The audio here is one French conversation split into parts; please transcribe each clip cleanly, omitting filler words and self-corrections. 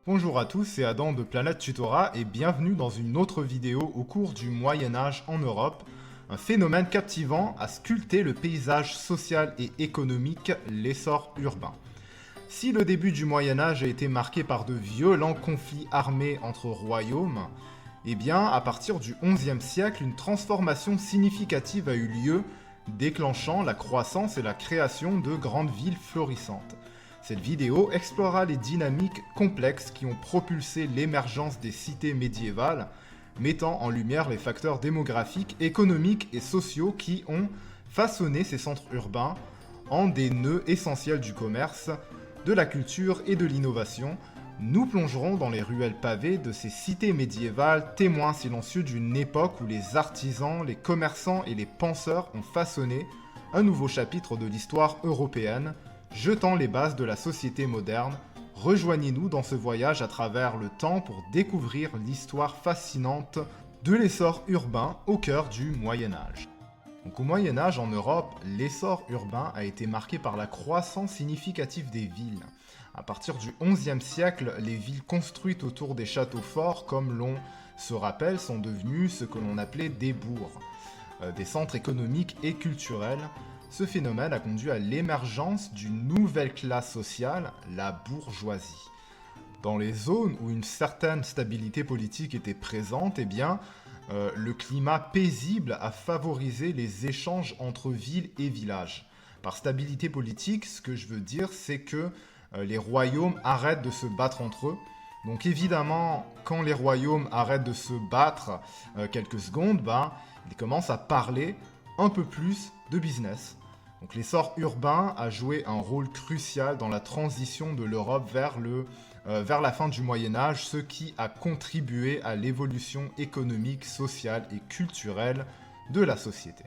Bonjour à tous, c'est Adam de Planète Tutora et bienvenue dans une autre vidéo au cours du Moyen-Âge en Europe, un phénomène captivant a sculpté le paysage social et économique, l'essor urbain. Si le début du Moyen-Âge a été marqué par de violents conflits armés entre royaumes, eh bien, à partir du XIe siècle, une transformation significative a eu lieu, déclenchant la croissance et la création de grandes villes florissantes. Cette vidéo explorera les dynamiques complexes qui ont propulsé l'émergence des cités médiévales, mettant en lumière les facteurs démographiques, économiques et sociaux qui ont façonné ces centres urbains en des nœuds essentiels du commerce, de la culture et de l'innovation. Nous plongerons dans les ruelles pavées de ces cités médiévales, témoins silencieux d'une époque où les artisans, les commerçants et les penseurs ont façonné un nouveau chapitre de l'histoire européenne, jetant les bases de la société moderne. Rejoignez-nous dans ce voyage à travers le temps pour découvrir l'histoire fascinante de l'essor urbain au cœur du Moyen-Âge. Donc, au Moyen-Âge en Europe, l'essor urbain a été marqué par la croissance significative des villes. À partir du XIe siècle, les villes construites autour des châteaux forts, comme l'on se rappelle, sont devenues ce que l'on appelait des bourgs, des centres économiques et culturels. Ce phénomène a conduit à l'émergence d'une nouvelle classe sociale, la bourgeoisie. Dans les zones où une certaine stabilité politique était présente, le climat paisible a favorisé les échanges entre villes et villages. Par stabilité politique, ce que je veux dire, c'est que les royaumes arrêtent de se battre entre eux. Donc évidemment, quand les royaumes arrêtent de se battre quelques secondes, ils commencent à parler un peu plus de business. Donc l'essor urbain a joué un rôle crucial dans la transition de l'Europe vers la fin du Moyen-Âge, ce qui a contribué à l'évolution économique, sociale et culturelle de la société.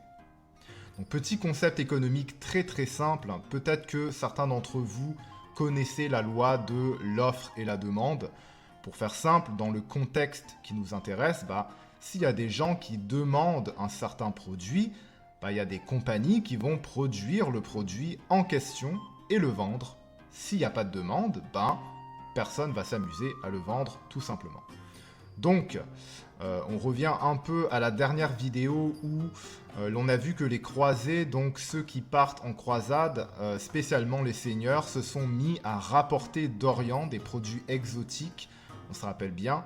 Donc, petit concept économique très très simple, peut-être que certains d'entre vous connaissez la loi de l'offre et la demande. Pour faire simple, dans le contexte qui nous intéresse, s'il y a des gens qui demandent un certain produit, il y a des compagnies qui vont produire le produit en question et le vendre. S'il n'y a pas de demande, personne ne va s'amuser à le vendre tout simplement. Donc, on revient un peu à la dernière vidéo où l'on a vu que les croisés, donc ceux qui partent en croisade, spécialement les seigneurs, se sont mis à rapporter d'Orient des produits exotiques, on se rappelle bien.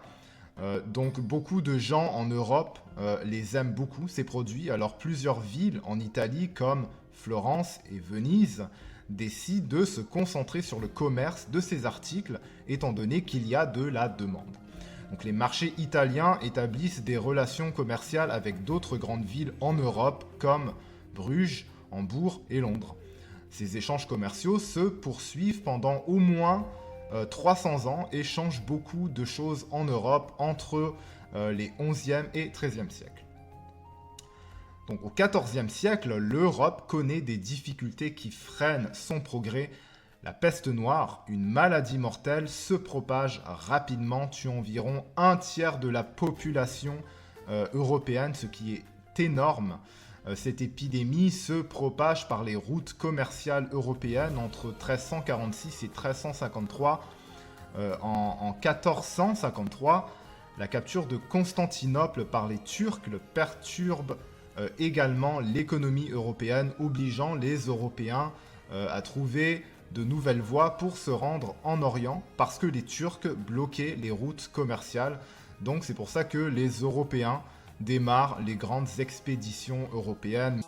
Donc beaucoup de gens en Europe les aiment beaucoup, ces produits. Alors plusieurs villes en Italie comme Florence et Venise décident de se concentrer sur le commerce de ces articles étant donné qu'il y a de la demande. Donc les marchés italiens établissent des relations commerciales avec d'autres grandes villes en Europe comme Bruges, Hambourg et Londres. Ces échanges commerciaux se poursuivent pendant au moins 300 ans et changent beaucoup de choses en Europe entre les 11e et 13e siècles. Donc au 14e siècle, l'Europe connaît des difficultés qui freinent son progrès. La peste noire, une maladie mortelle, se propage rapidement, tuant environ un tiers de la population européenne, ce qui est énorme. Cette épidémie se propage par les routes commerciales européennes entre 1346 et 1353. En 1453, la capture de Constantinople par les Turcs perturbe également l'économie européenne, obligeant les Européens à trouver de nouvelles voies pour se rendre en Orient parce que les Turcs bloquaient les routes commerciales. Donc c'est pour ça que les Européens démarrent les grandes expéditions européennes.